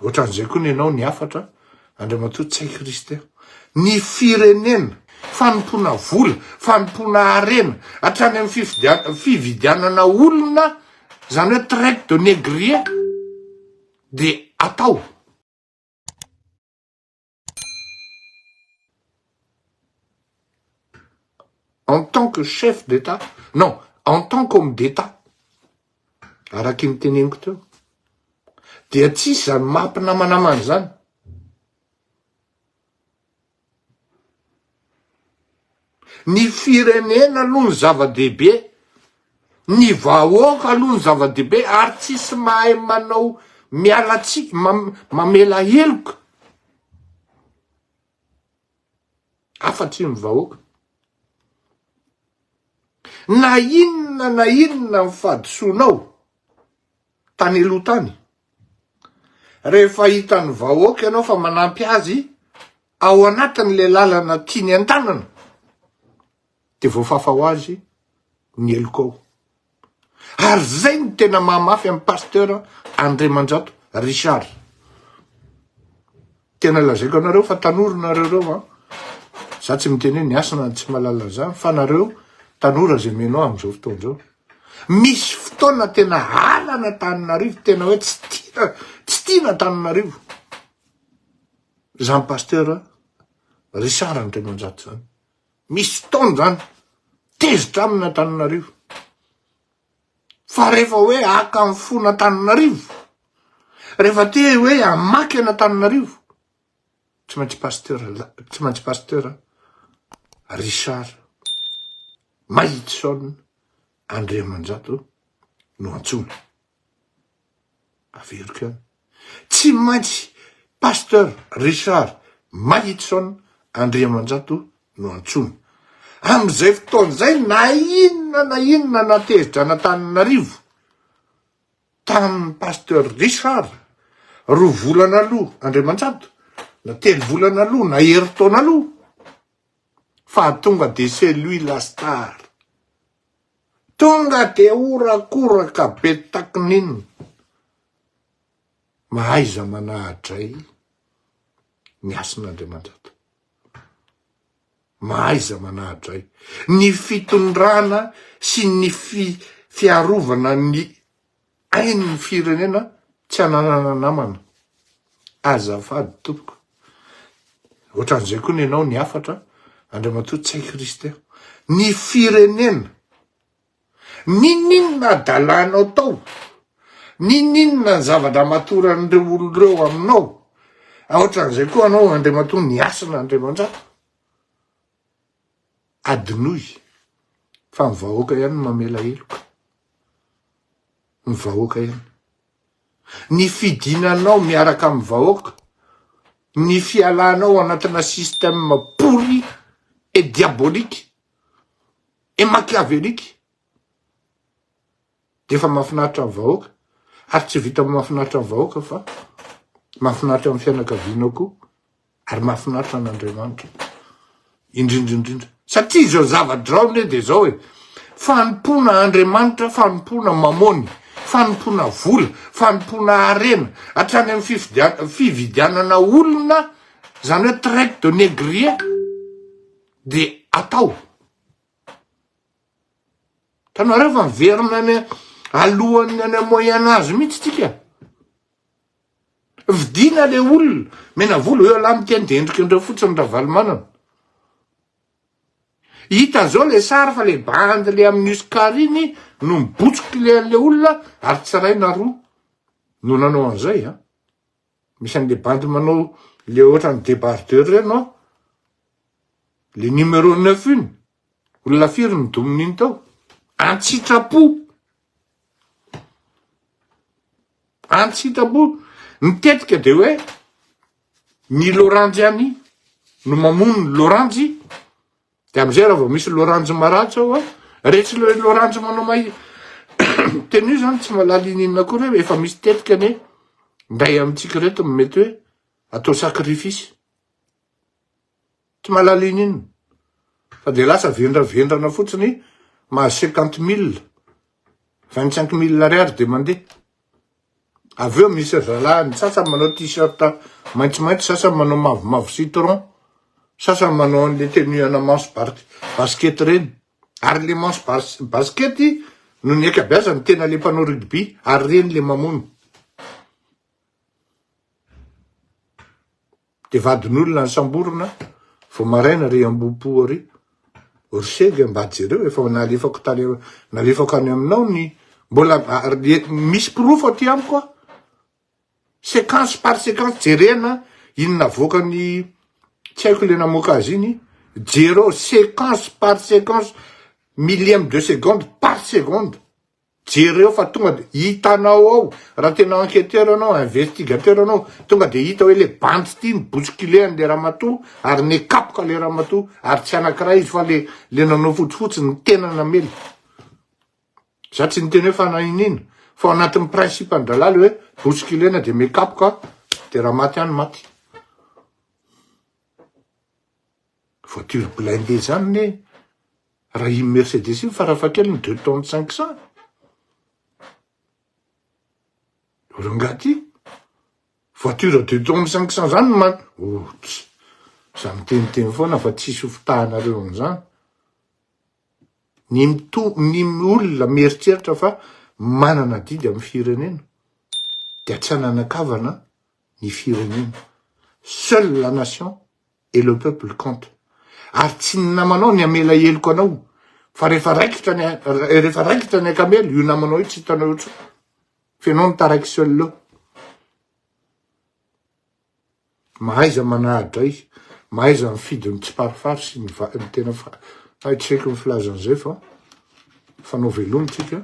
ohatran'izay koa ny ianao ny afatra Andriamantoa tsy hay Kristy ny firenena fanompona vola fanompona harena hatrany amin'ny fividianana olona zany hoe traite de négrier de atao en tant que chef d'État, non, en tant qu'homme d'État, araky ny teneniko teo, dia tsisy zany mampinamanamany zany. Ny firenena aloha ny zava-dehibe, ny vahoaka aloha ny zava-dehibe, ary tsisy mahay manao mialatsika, mamela heloka. Afa-tsy ny vahoaka. Na inona ny fahadisoanao tany aloha tany. Rehefa hitan'ny vahoaka ianao fa manampy azy ao anatin'le lalana tiany an-tanana, de voafafa ho azy ny heloka ao. Ary zay ny tena mahamafy amin'ny pasteur Andriamandrato Richard. Tena lazaiko anareo fa tanora nareo za tsy miteny hoe ny asana tsy malala zany, fa nareo tanora zay menao am'izao fotoana zao. Misy fotoana tena halana Antananarivo, tena hoe tsy tiana Antananarivo. Zany pasteur Richard Andriamandrato zany. Misy fotoana zany tezitra aminy Antananarivo. Fa rehefa hoe aka amin'ny fona Antananarivo, rehefa te hoe amaky Antananarivo, tsy maintsy pasteur Richard Mahitson Andriamandrato no antsoina. Averiko ihany. Tsy maintsy pasteur Richard Mahitson Andriamandrato no antsoina. Am'izay fotoana zay na inona natezitra n'Antananarivo tamin'ny pasteur Richard, 2 volana aloha Andriamandrato, na 3 volana aloha, na herintaona aloha, fa tonga de c'est lui la star. Tonga de orakoraka be takin'inona. Mahaiza manahadray ny asan'Andriamandrato. Mahaiza manahadray ny fitondrana sy ny fiarovana ny ain'ny firenena tsy ananana namana. Azafady tompoko. Ohatran'izay koa ny ianao ny afatra Andriamantoa tsy hay Kristy ny firenena. Ninona dalanao tao, ninona zavatra matoran'ireo olon'ireo aminao. Ohatran'izay koa anao Andriamantoa ny asana Andriamandrato. Adinoy fa ny vahoaka ihany mamela heloka. Ny vahoaka ihany. Ny fidinanao miaraka amin'ny vahoaka, ny fialanao anatina système pourri et diabolique et machiavélique, defa mahafinaritra amin'ny vahoaka, ary tsy vita mahafinaritra amin'ny vahoaka fa mahafinaritra amin'ny fianakavianao koa, ary mahafinaritra an'Andriamanitra indrindra. Satria zao zava-drao ne de zao hoe fanompona Andriamanitra, fanompona mamony, fanompona vola, fanompona harena, hatrany amin'ny fividianana olona, zany hoe traite de négrier de atao. Tanareo fa miverina ny alohan'ny any Moyen Âge mihitsy tsika. Vidina le olona, mena vola eo ala mitendendrika indreo fotsiny ravalimanana. Hita zao le sary fa le bandy le amin'ny Oscar iny no mibotsiky le olona ary tsiray na roa no nanao an'izay a. Misy an'le bandy manao le ohatrany débardeur reny le numéro 9 iny, olona firy ny domin'iny tao, antsitrapo mitetika de hoe ny Loranjy any no mamono ny Loranjy. De am'izay raha vao misy Loranjy maratsy ao rehetra le Loranjy manao teny io zany tsy mahalala inina koa hoe efa misy tetika ne ndray amintsika reto mety hoe atao sakrifisy. Tsy mahalala inina. Fa de lasa vendrana fotsiny mahazo 50 000, 25 000 ariary de mandeha. avy eo misy zalahy sasany manao t-shirt maitsomaitso, sasany manao mavomavo citron, sasany manao an'le tenuana manche basket reny. Ary le manche basket no ny akabeazany tena le mpanao rugby, ary reny le mamono. De vadin'olona ny samborona, vao maraina re ambopo ary. Orsega mba jereo efa nalefako any aminao ny mbola misy pirofo aty amiko a. Séquence par séquence jerena inona voakany tsy haiko le namoaka azy iny. Jereo séquence par séquence, millième de seconde par seconde. Jereo fa tonga de hitanao ao, raha tena enquêteur anao, investigateur anao, tonga de hita hoe le bandy ty mibotsokile an'le ramatoa, ary nekapoka le ramatoa, ary tsy anankiray izy fa le nanao fotsifotsy ny tena namely. Za tsy niteny hoe fanahinina, fa anatin'ny principe an-dralaly hoe botsokilena de mekapoka, de raha maty any maty. Voiture blindée zany ne, raha iny Mercedes iny farafahakeliny 2 tonnes 500. Rangaty, voiture 2 tonnes 500 zany man. Za miteniteny foana fa tsisy fitahanareo am'zany. Ny olona mieritreritra fa manana didy amin'ny firenena. De tsy ananakavana ny firenena. Seule la nation et le peuple compte. Ary tsy ny namanao ny amela heloko anao. Fa rehefa raikitra ny akamela, io namanao io tsy hitanao io. Fenao mitaraiky seul. Mahaiza manahadray, mahaiza mifidy ny tsiparifary sy ny tena fa tsy haiko ny filazan'izay fa fanao velomitsika.